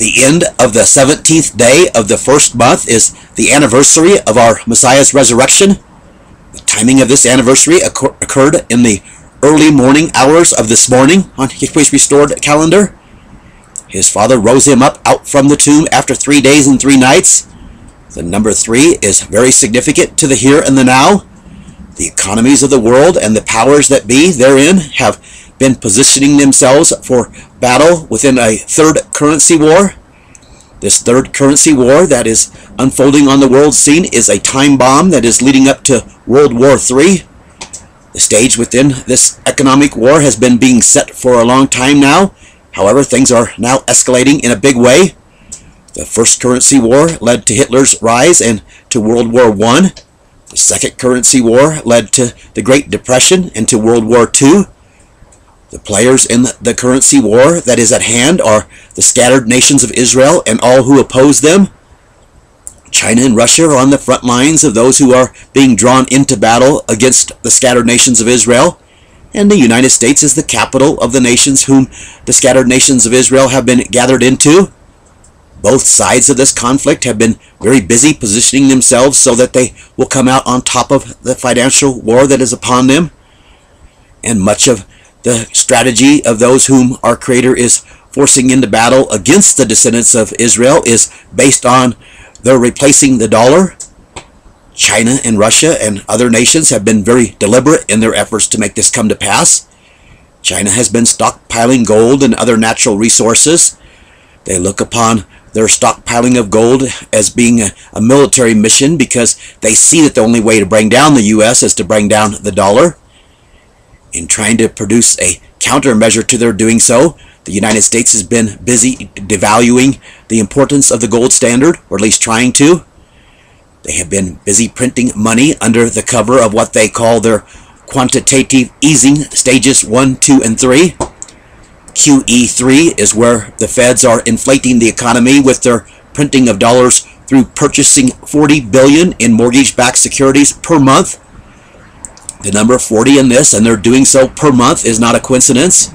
The end of the 17th day of the first month is the anniversary of our Messiah's resurrection. The timing of this anniversary occurred in the early morning hours of this morning on Yahweh's restored calendar. His Father rose him up out from the tomb after 3 days and 3 nights. The number 3 is very significant to the here and the now. The economies of the world and the powers that be therein have been positioning themselves for battle within a third currency war. This third currency war that is unfolding on the world scene is a time bomb that is leading up to World War III. The stage within this economic war has been being set for a long time now. However, things are now escalating in a big way. The first currency war led to Hitler's rise and to World War I. The second currency war led to the Great Depression and to World War II. The players in the currency war that is at hand are the scattered nations of Israel and all who oppose them. China and Russia are on the front lines of those who are being drawn into battle against the scattered nations of Israel. And the United States is the capital of the nations whom the scattered nations of Israel have been gathered into. Both sides of this conflict have been very busy positioning themselves so that they will come out on top of the financial war that is upon them. And much of the strategy of those whom our Creator is forcing into battle against the descendants of Israel is based on their replacing the dollar. China and Russia and other nations have been very deliberate in their efforts to make this come to pass. China has been stockpiling gold and other natural resources. They look upon their stockpiling of gold as being a military mission because they see that the only way to bring down the U.S. is to bring down the dollar. In trying to produce a countermeasure to their doing so, the United States has been busy devaluing the importance of the gold standard, or at least trying to. They have been busy printing money under the cover of what they call their quantitative easing stages 1, 2, and 3. QE3 is where the feds are inflating the economy with their printing of dollars through purchasing $40 billion in mortgage-backed securities per month. The number 40 in this, and they're doing so per month, is not a coincidence.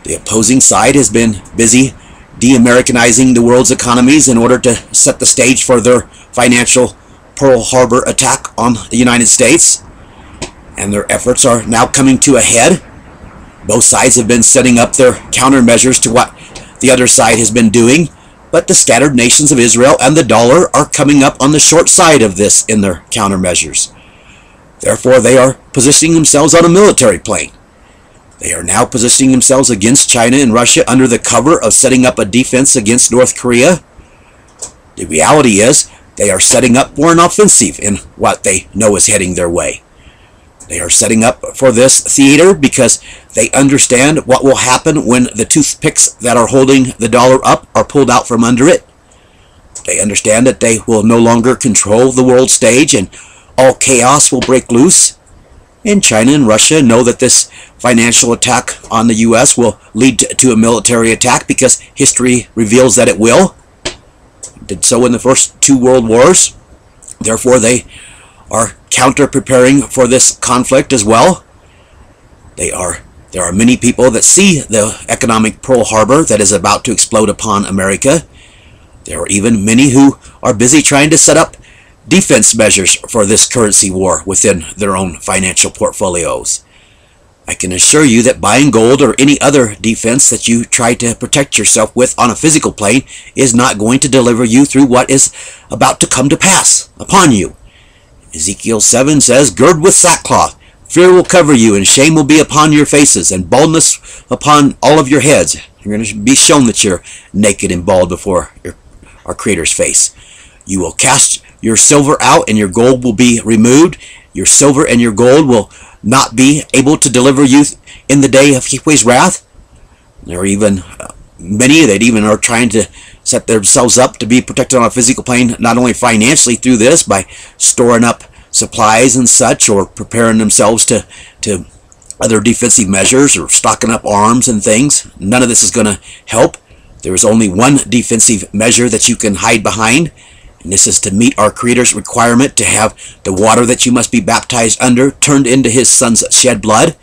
The opposing side has been busy de-Americanizing the world's economies in order to set the stage for their financial Pearl Harbor attack on the United States. And their efforts are now coming to a head. Both sides have been setting up their countermeasures to what the other side has been doing, but the scattered nations of Israel and the dollar are coming up on the short side of this in their countermeasures. Therefore, they are positioning themselves on a military plane. They are now positioning themselves against China and Russia under the cover of setting up a defense against North Korea. The reality is, they are setting up for an offensive in what they know is heading their way. They are setting up for this theater because they understand what will happen when the toothpicks that are holding the dollar up are pulled out from under it. They understand that they will no longer control the world stage and all chaos will break loose. And China and Russia know that this financial attack on the U.S. will lead to a military attack because history reveals that it will. It did so in the first 2 world wars. Therefore, they are counter-preparing for this conflict as well. There are many people that see the economic Pearl Harbor that is about to explode upon America. There are even many who are busy trying to set up defense measures for this currency war within their own financial portfolios. I can assure you that buying gold or any other defense that you try to protect yourself with on a physical plane is not going to deliver you through what is about to come to pass upon you. Ezekiel 7 says, "Gird with sackcloth, fear will cover you, and shame will be upon your faces, and baldness upon all of your heads." You're going to be shown that you're naked and bald before our Creator's face. "You will cast your silver out, and your gold will be removed. Your silver and your gold will not be able to deliver you in the day of Yahweh's wrath." There are even many that even are trying to set themselves up to be protected on a physical plane, not only financially through this, by storing up supplies and such, or preparing themselves to other defensive measures, or stocking up arms and things. None of this is going to help. There is only one defensive measure that you can hide behind, and this is to meet our Creator's requirement to have the water that you must be baptized under turned into His Son's shed blood.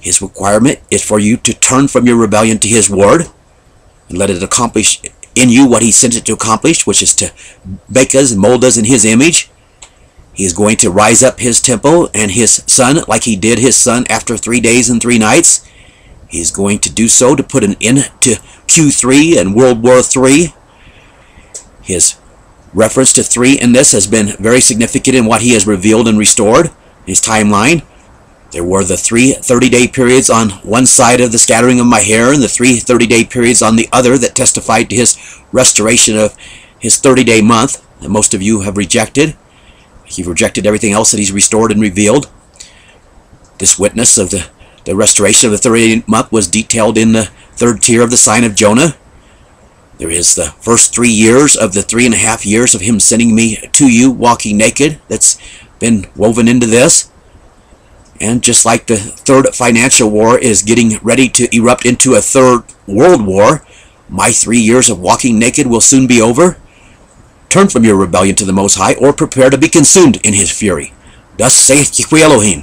His requirement is for you to turn from your rebellion to His word. and let it accomplish in you what he sent it to accomplish, which is to make us and mold us in his image. He is going to rise up his temple and his son like he did his son after 3 days and 3 nights. He is going to do so to put an end to Q3 and World War III. His reference to 3 in this has been very significant in what he has revealed and restored. His timeline. There were the 3 30-day periods on one side of the scattering of my hair and the 3 30-day periods on the other that testified to his restoration of his 30-day month that most of you have rejected. You've rejected everything else that he's restored and revealed. This witness of the restoration of the 30-day month was detailed in the 3rd tier of the sign of Jonah. There is the first 3 years of the 3.5 years of him sending me to you walking naked that's been woven into this. And just like the 3rd financial war is getting ready to erupt into a 3rd world war, my 3 years of walking naked will soon be over. Turn from your rebellion to the Most High, or prepare to be consumed in his fury. Thus saith Yahweh Elohim.